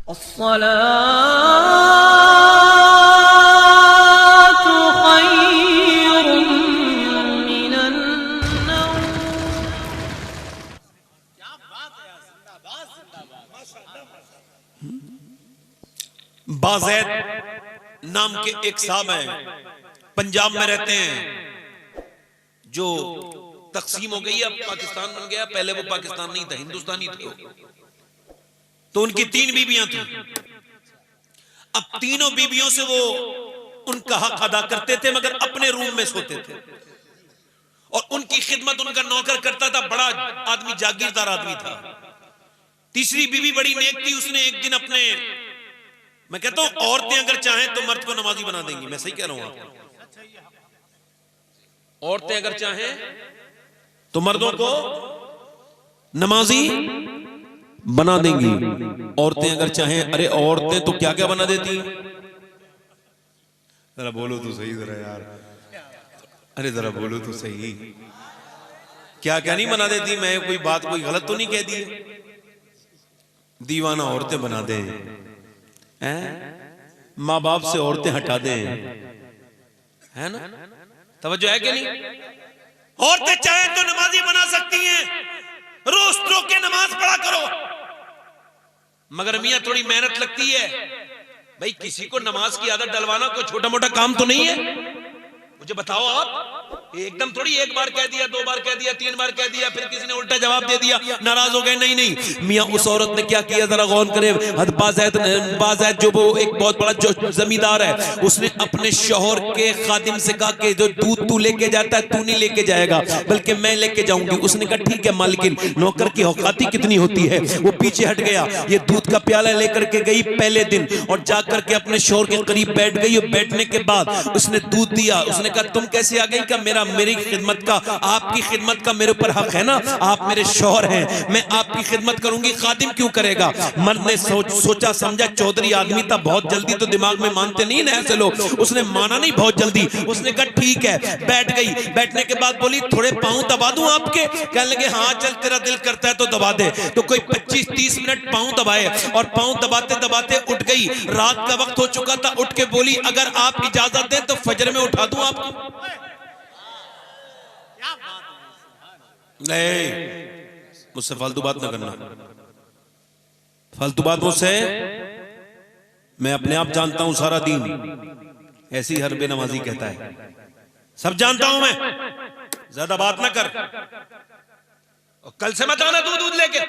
अस्सलातु खैरुम मिनन नौम। क्या बात है, जिंदाबाद जिंदाबाद, माशाअल्लाह। बाज़ैद नाम के एक साहब हैं, पंजाब में रहते हैं, जो तकसीम हो गई, अब पाकिस्तान बन गया, पहले वो पाकिस्तान नहीं था, हिंदुस्तानी थे। तो उनकी 3 बीबियां थी। अब तीनों बीबियों से वो उनका हक अदा करते थे, मगर अपने रूम में सोते थे और उनकी खिदमत उनका नौकर करता था। बड़ा आदमी, जागीरदार आदमी था। तीसरी बीबी बड़ी नेक थी। उसने एक दिन अपने, मैं कहता हूं औरतें अगर चाहें तो मर्द को नमाजी बना देंगी, मैं सही कह रहा हूं आपको। औरतें अगर चाहें तो मर्दों को नमाजी बना देंगी। औरतें अगर चाहें, अरे औरतें तो क्या क्या बना देती, जरा बोलो तो सही जरा यार, अरे जरा बोलो तो सही, क्या क्या नहीं बना देती। मैं कोई बात, कोई गलत तो नहीं कह दी? दीवाना औरतें बना दें, माँ बाप से औरतें हटा दें, है ना? तवज्जो है कि नहीं? औरतें चाहें तो नमाजी बना सकती हैं, रोज रो के नमाज पढ़ा करो, मगर मियां थोड़ी मेहनत लगती है। भाई किसी को नमाज की आदत डलवाना कोई छोटा मोटा काम तो नहीं है, मुझे बताओ आप। एकदम थोड़ी एक बार कह दिया, 2 बार कह दिया, 3 बार कह दिया, फिर किसी ने उल्टा जवाब दे दिया, नाराज हो गए। नहीं नहीं, मियां उस औरत ने क्या किया जरा गौर करे। बाज़ैद जो वो एक बहुत बड़ा जो जमींदार है, उसने अपने शौहर के खादिम से कहा कि जो दूध तू लेके जाता है तू नहीं लेके जाएगा, बल्कि मैं लेके जाऊंगी। उसने कहा ठीक है मालकिन। नौकर की औकाती कितनी होती है, वो पीछे हट गया। ये दूध का प्याला लेकर के गई पहले दिन और जाकर के अपने शौहर के करीब बैठ गई। और बैठने के बाद उसने दूध दिया। उसने कहा तुम कैसे आ गई? का मेरी खिदमत का, आपकी खिदमत का मेरे ऊपर हक है ना, आप मेरे शौहर हैं, मैं आपकी खिदमत करूंगी, खादिम क्यों करेगा? मर्द ने सोचा समझा, चौधरी आदमी था, बहुत जल्दी तो दिमाग में मानते नहीं ना ऐसे लोग। उसने माना नहीं बहुत जल्दी। उसने कहा ठीक है, बैठ गई। बैठने के बाद बोली थोड़े पांव दबा दूं आपके? कहने लगे हाँ चल, तेरा दिल करता है तो दबा दे। तो कोई 25-30 मिनट पांव दबाए और पांव दबाते दबाते उठ गई। रात का वक्त हो चुका था। उठ के बोली अगर आप इजाजत दें तो फजर में उठा दूं आपको। नहीं, मुझसे फालतू बात ना करना, फालतू बात मुझसे। मैं अपने आप जानता हूं सारा दिन ऐसी हर बेनमाजी कहता है, सब जानता हूं मैं, ज्यादा बात ना कर। और कल से मत आना दूध लेके,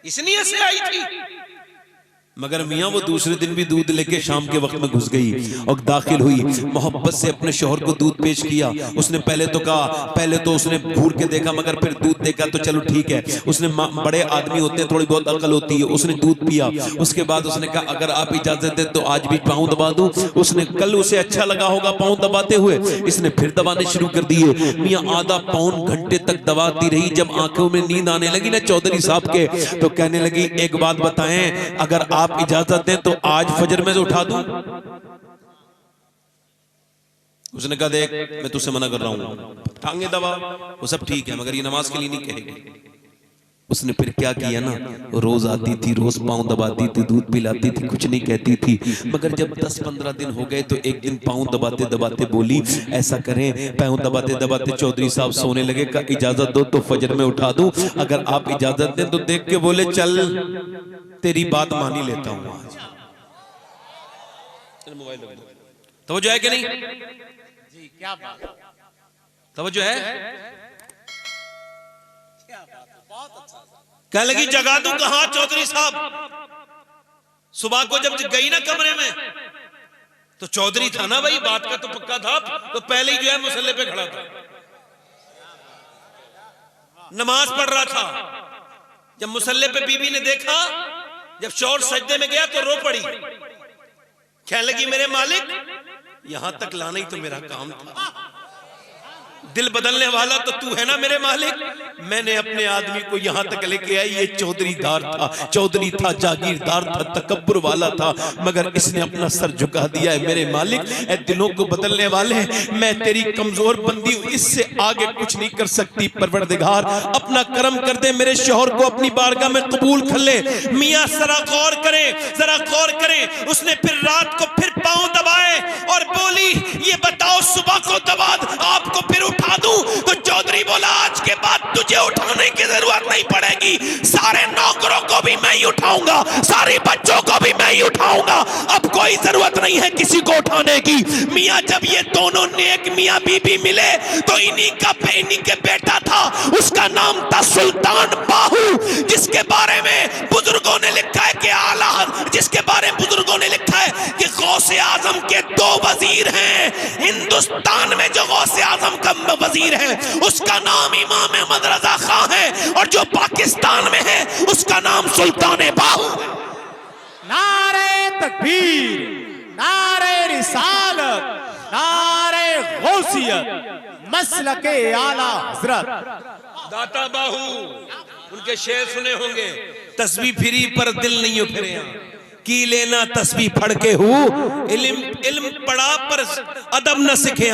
इसलिए से आई थी। मगर मियां वो दूसरे दिन भी दूध लेके शाम के वक्त में घुस गई और दाखिल हुई। मोहब्बत से अपने शौहर को दूध पेश किया। उसने पहले तो कहा, पहले तो उसने घूर के देखा, मगर फिर दूध देखा तो चलो ठीक है। उसने, बड़े आदमी होते हैं, थोड़ी बहुत अकल होती है। उसने दूध पिया। उसके बाद उसने कहा अगर आप इजाजत दें तो आज भी पाँव दबा दूं। उसने, कल उसे अच्छा लगा होगा पाँव दबाते हुए, इसने फिर दबाने शुरू कर दिए। मियां आधा पौन घंटे तक दबाती रही। जब आंखों में नींद आने लगी ना चौधरी साहब के, तो कहने लगी एक बात बताएं, अगर आप इजाजत दें तो आज फजर में से उठा दूं? उसने कहा देख मैं तुझसे मना कर रहा हूं, टांगे दबा वो सब ठीक है, मगर ये नमाज के लिए नहीं कहेगी। उसने फिर क्या किया ना, रोज आती थी, रोज पांव दबाती थी, दूध पिलाती थी, कुछ नहीं कहती थी। मगर जब 10-15 दिन हो गए तो एक दिन पांव दबाते दबाते बोली ऐसा करें, पांव दबाते दबाते चौधरी साहब सोने लगे। का इजाजत दो तो फजर में उठा दूं? अगर आप इजाजत दें तो देख के बोले चल तेरी बात मान ही लेता हूं आज। तवज्जो है कि नहीं? जी क्या बात, तवज्जो है? क्या बात, बहुत अच्छा। कह लगी जगा दूं कहां चौधरी साहब? सुबह को जब गई ना कमरे में तो चौधरी था ना भाई, बात का तो पक्का था, तो पहले ही जो है मुसल्ले पे खड़ा था, नमाज पढ़ रहा था। जब मुसल्ले पे बीबी ने देखा, जब शौहर सजदे में गया तो रो पड़ी। कहने लगी मेरे मालिक यहां तक लाना ही तो मेरा काम था, दिल बदलने वाला तो तू है ना मेरे मालिक। मैंने अपने आदमी को यहां तक लेके आई, ये चौधरीदार था, चौधरी था, जागीरदार था, तकब्बुर वाला था, मगर इसने अपना सर झुका दिया है मेरे मालिक। ए दिलों को बदलने वाले, मैं तेरी कमजोर बंदी हूं, इससे आगे कुछ नहीं कर सकती। परवरदिगार अपना करम कर दे, मेरे शौहर को अपनी बारगाह में कबूल कर ले। मियां जरा गौर करें, जरा गौर करें। उसने फिर रात को फिर पांव दबाए और बोली, ये बताओ सुबह को दबा आपको फिर उठा दूं? तो चौधरी बोला, आज के बाद तुझे उठाने की जरूरत नहीं पड़ेगी, सारे नौकरों को भी मैं ही उठाऊंगा, सारे बच्चों को भी मैं ही उठाऊंगा, अब कोई जरूरत नहीं है किसी को उठाने की। मियां जब ये दोनों नेक मियां बीबी मिले तो इन्हीं के बेटा था, उसका नाम था सुल्तान बाहू, जिसके बारे में बुजुर्गों ने लिखा है कि आला, जिसके बारे में बुजुर्गों ने लिखा है कि गौसे आजम के 2 वजीर हैं। हिंदुस्तान में जो गौसे आजम का वजीर है उसका नाम इमाम अहमद रजा खां है, और जो पाकिस्तान में है उसका नाम सुल्तान बाहू है। नारे तकबीर, नारे रिसालत, नारे गौसियत, मसलके आला हजरत। दाता बाहू उनके शेर सुने होंगे, तस्बीह फिरी पर दिल नहीं फिरे, की लेना तस्बीह पढ़ के हूँ, इल्म पढ़ा पर अदब न सीखे,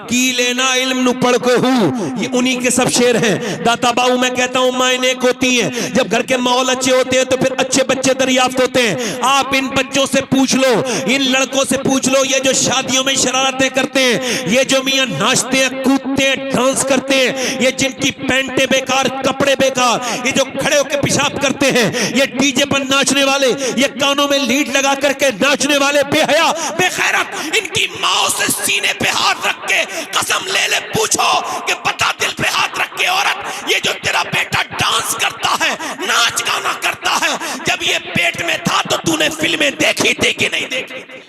की लेना इल्म नु पढ़ के हूँ। ये उन्हीं के सब शेर हैं। दाता बाबू मैं कहता हूँ माएं नेक होती हैं, जब घर के माहौल अच्छे होते हैं तो फिर अच्छे बच्चे दरियाफ्त होते हैं। आप इन बच्चों से पूछ लो, इन लड़कों से पूछ लो, ये जो शादियों में शरारतें करते हैं, ये जो मियाँ नाचते हैं, कूदते हैं, डांस करते हैं, ये जिनकी पैंटें बेकार, कपड़े बेकार, ये जो खड़े होकर पेशाब करते हैं, ये डीजे पर नाचने वाले, ये कानों में लीड लगा करके नाचने वाले बेहया बेखैरत, इनकी माओ से सीने पे हाथ रख के कसम ले ले पूछो कि बता दिल पे हाथ रख के औरत, ये जो तेरा बेटा डांस करता है, नाच गाना करता है, जब ये पेट में था तो तूने फिल्में देखी थी कि नहीं देखी थी?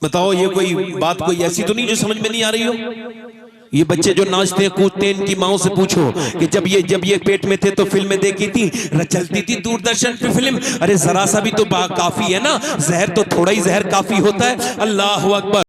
बताओ ये कोई बात कोई ऐसी तो नहीं जो समझ में नहीं आ रही हो? ये बच्चे जो नाचते हैं कूदते हैं, इनकी माओ से पूछो कि जब ये पेट में थे तो फिल्में देखी थी, चलती थी दूरदर्शन पे फिल्म। अरे जरा सा भी तो काफी है ना, जहर तो थोड़ा ही जहर काफी होता है। अल्लाह अकबर।